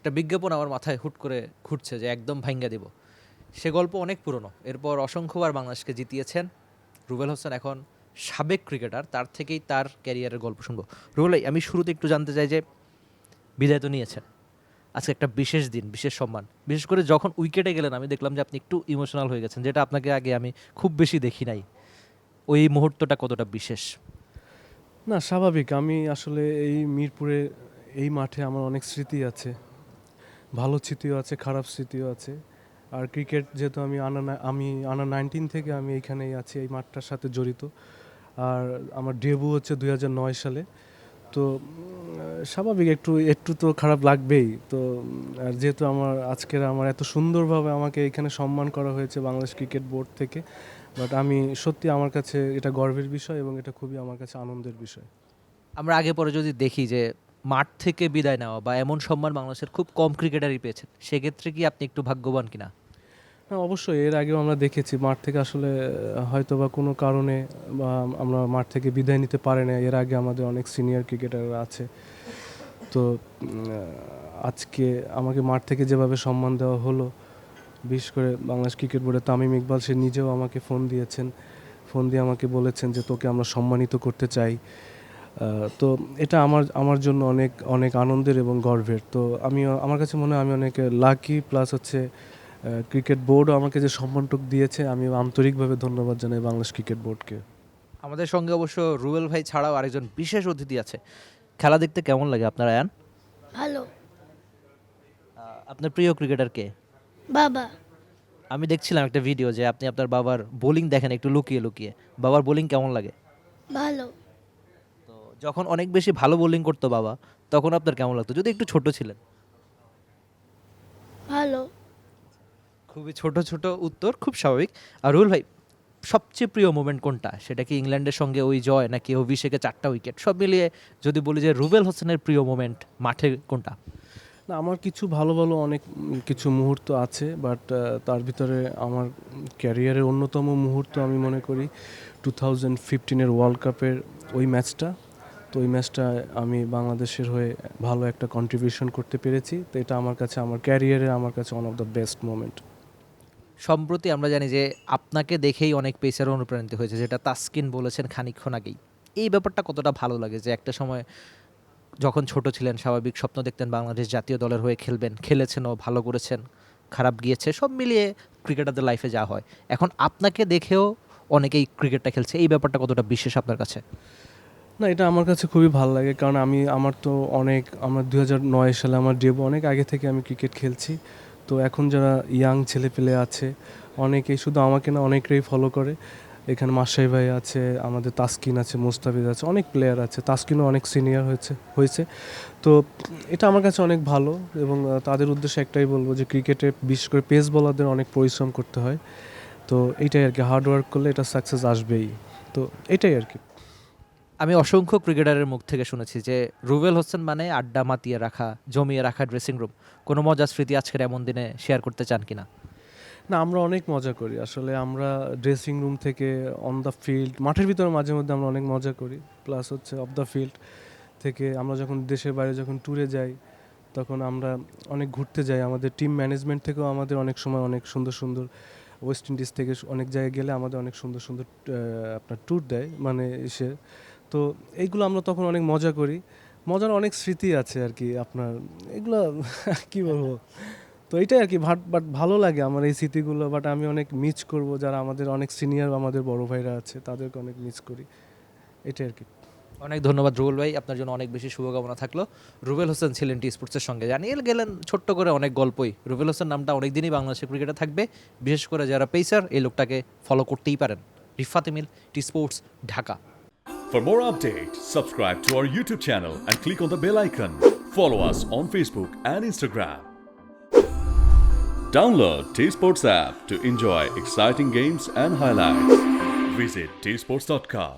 একটা বিজ্ঞাপন আমার মাথায় হুট করে ঘুরছে যে একদম ভাঙ্গা দিব। সে গল্প অনেক পুরনো, এরপর অসংখ্যবার বাংলাদেশকে জিতিয়েছেন রুবেল হোসেন। এখন সাবেক ক্রিকেটার, তার থেকেই তার ক্যারিয়ারের গল্প শুনবো। রুবেল ভাই, আমি শুরুতে একটু জানতে চাই যে বিদায় তো নিয়েছেন, আজকে একটা বিশেষ দিন, বিশেষ সম্মান। বিশেষ করে যখন উইকেটে গেলেন আমি দেখলাম যে আপনি একটু ইমোশনাল হয়ে গেছেন, যেটা আপনাকে আগে আমি খুব বেশি দেখি নাই। ওই মুহূর্তটা কতটা বিশেষ? না, স্বাভাবিক। আমি আসলে এই মিরপুরে এই মাঠে আমার অনেক স্মৃতি আছে, ভালো স্মৃতিও আছে, খারাপ স্মৃতিও আছে। আর ক্রিকেট যেহেতু আমি আন্ডার 19 থেকে আমি এইখানেই আছি, এই মাঠটার সাথে জড়িত। আর আমার ডেবু হচ্ছে 2009 সালে। তো স্বাভাবিক একটু একটু তো খারাপ লাগবেই। তো আর যেহেতু আমার এত সুন্দরভাবে আমাকে এখানে সম্মান করা হয়েছে বাংলাদেশ ক্রিকেট বোর্ড থেকে, বাট আমি সত্যি, আমার কাছে এটা গর্বের বিষয় এবং এটা খুবই আমার কাছে আনন্দের বিষয়। আমরা আগে পরে যদি দেখি যে মাঠ থেকে বিদায় নেওয়া বা এমন সম্মান বাংলাদেশের খুব কম ক্রিকেটারই পেয়েছেন, সেক্ষেত্রে কি আপনি একটু ভাগ্যবান কিনা? হ্যাঁ, অবশ্যই। এর আগেও আমরা দেখেছি মাঠ থেকে আসলে হয়তো বা কোনো কারণে বা আমরা মাঠ থেকে বিদায় নিতে পারি না। এর আগে আমাদের অনেক সিনিয়র ক্রিকেটাররা আছে। তো আজকে আমাকে মাঠ থেকে যেভাবে সম্মান দেওয়া হলো, বিশেষ করে বাংলাদেশ ক্রিকেট বোর্ডের তামিম ইকবাল, সে নিজেও আমাকে ফোন দিয়েছেন। ফোন দিয়ে আমাকে বলেছেন যে তোকে আমরা সম্মানিত করতে চাই। তো এটা আমার আমার জন্য অনেক অনেক আনন্দের এবং গর্বের। তো আমার কাছে মনে হয় আমি অনেক লাকি, প্লাস হচ্ছে ক্রিকেট বোর্ডও আমাকে যে সম্মানটুকু দিয়েছে, আমি আন্তরিকভাবে ধন্যবাদ জানাই বাংলাদেশ ক্রিকেট বোর্ডকে। আমাদের সঙ্গে অবশ্য রুবেল ভাই ছাড়াও আরেকজন বিশেষ অতিথি আছে। খেলা দেখতে কেমন লাগে আপনার আয়ান? ভালো। আপনার প্রিয় ক্রিকেটার কে? বাবা। আমি দেখছিলাম একটা ভিডিও যে আপনি আপনার বাবার বোলিং দেখেন একটু লুকিয়ে লুকিয়ে। বাবার বোলিং কেমন লাগে? ভালো। তো যখন অনেক বেশি ভালো বোলিং করতো বাবা, তখন আপনার কেমন লাগতো, যদি একটু ছোট ছিলেন? ভালো। খুবই ছোট ছোট উত্তর, খুব স্বাভাবিক। আর রুবেল ভাই, সবচেয়ে প্রিয় মোমেন্ট কোনটা? সেটা কি ইংল্যান্ডের সঙ্গে ওই জয়, নাকি অভিষেকে 4টা উইকেট? সব মিলিয়ে যদি বলি যে রুবেল হোসেনের প্রিয় মোমেন্ট মাঠে কোনটা? না, আমার কিছু ভালো ভালো অনেক কিছু মুহূর্ত আছে, বাট তার ভিতরে আমার ক্যারিয়ারের অন্যতম মুহূর্ত আমি মনে করি 2015-এর ওয়ার্ল্ড কাপের ওই ম্যাচটা। তো ওই ম্যাচটা আমি বাংলাদেশের হয়ে ভালো একটা কন্ট্রিবিউশন করতে পেরেছি। তো এটা আমার কাছে, আমার ক্যারিয়ারে আমার কাছে one of the best moment. সম্প্রতি আমরা জানি যে আপনাকে দেখেই অনেক পেসার অনুপ্রাণিত হয়েছে, যেটা তাসকিন বলেছেন খানিকক্ষণ আগেই। এই ব্যাপারটা কতটা ভালো লাগে যে একটা সময় যখন ছোট ছিলেন স্বাভাবিক স্বপ্ন দেখতেন বাংলাদেশ জাতীয় দলের হয়ে খেলবেন, খেলেছেনও, ভালো করেছেন, খারাপ গিয়েছে, সব মিলিয়ে ক্রিকেটারদের লাইফে যা হয়, এখন আপনাকে দেখেও অনেকেই ক্রিকেটটা খেলছে। এই ব্যাপারটা কতটা বিশেষ আপনার কাছে? না, এটা আমার কাছে খুবই ভালো লাগে, কারণ আমার 2009 সালে আমার ডেবু, অনেক আগে থেকে আমি ক্রিকেট খেলছি। তো এখন যারা ইয়াং ছেলেপেলে আছে, অনেকেই, শুধু আমাকে না, অনেকেই ফলো করে। এখানে মাসাই ভাই আছে, আমাদের তাসকিন আছে, মোস্তাফিজ আছে, অনেক প্লেয়ার আছে। তাসকিনও অনেক সিনিয়র হয়েছে। তো এটা আমার কাছে অনেক ভালো, এবং তাদের উদ্দেশ্যে একটাই বলবো যে ক্রিকেটে বিশেষ করে পেস বোলারদের অনেক পরিশ্রম করতে হয়। তো এইটাই আর কি, হার্ড ওয়ার্ক করলে এটা সাকসেস আসবেই। তো এটাই আর কি। আমি অসংখ্য ক্রিকেটারের মুখ থেকে শুনেছি যে রুবেল হোসেন মানে আড্ডা মাতিয়ে রাখা, জমিয়ে রাখা ড্রেসিং রুম। কোনো মজার স্মৃতি আজকের এমন দিনে শেয়ার করতে চান কিনা? না, আমরা অনেক মজা করি আসলে। আমরা ড্রেসিং রুম থেকে অন দ্য ফিল্ড, মাঠের ভিতরে মাঝে মধ্যে আমরা অনেক মজা করি, প্লাস হচ্ছে অফ দ্য ফিল্ড থেকে আমরা যখন দেশের বাইরে যখন ট্যুরে যাই, তখন আমরা অনেক ঘুরতে যাই। আমাদের টিম ম্যানেজমেন্ট থেকেও আমাদের অনেক সময় অনেক সুন্দর সুন্দর, ওয়েস্ট ইন্ডিজ থেকে অনেক জায়গায় গেলে আমাদের অনেক সুন্দর সুন্দর আপনার ট্যুর দেয়, মানে এসে। তো এইগুলো আমরা তখন অনেক মজা করি। মজার অনেক স্মৃতি আছে আর কি আপনার, এগুলো কি বলবো। তো এইটাই আর কি, বাট ভালো লাগে আমার এই স্মৃতিগুলো। বাট আমি অনেক মিস করব যারা আমাদের অনেক সিনিয়র, আমাদের বড় ভাইরা আছে, তাদেরকে অনেক মিস করি। এটাই আর কি। অনেক ধন্যবাদ রুবেল ভাই, আপনার জন্য অনেক বেশি শুভকামনা থাকলো। রুবেল হোসেন ছিলেন টি স্পোর্টসের সঙ্গে, জানিয়ে গেলেন ছোট্ট করে অনেক গল্পই। রুবেল হোসেন নামটা অনেকদিনই বাংলাদেশের ক্রিকেটে থাকবে, বিশেষ করে যারা পেসার এই লোকটাকে ফলো করতেই পারেন। Rifat Emil, T sports, Dhaka. For more updates, subscribe to our YouTube channel and click on the bell icon. Follow us on Facebook and Instagram. Download T Sports app to enjoy exciting games and highlights. Visit tsports.com.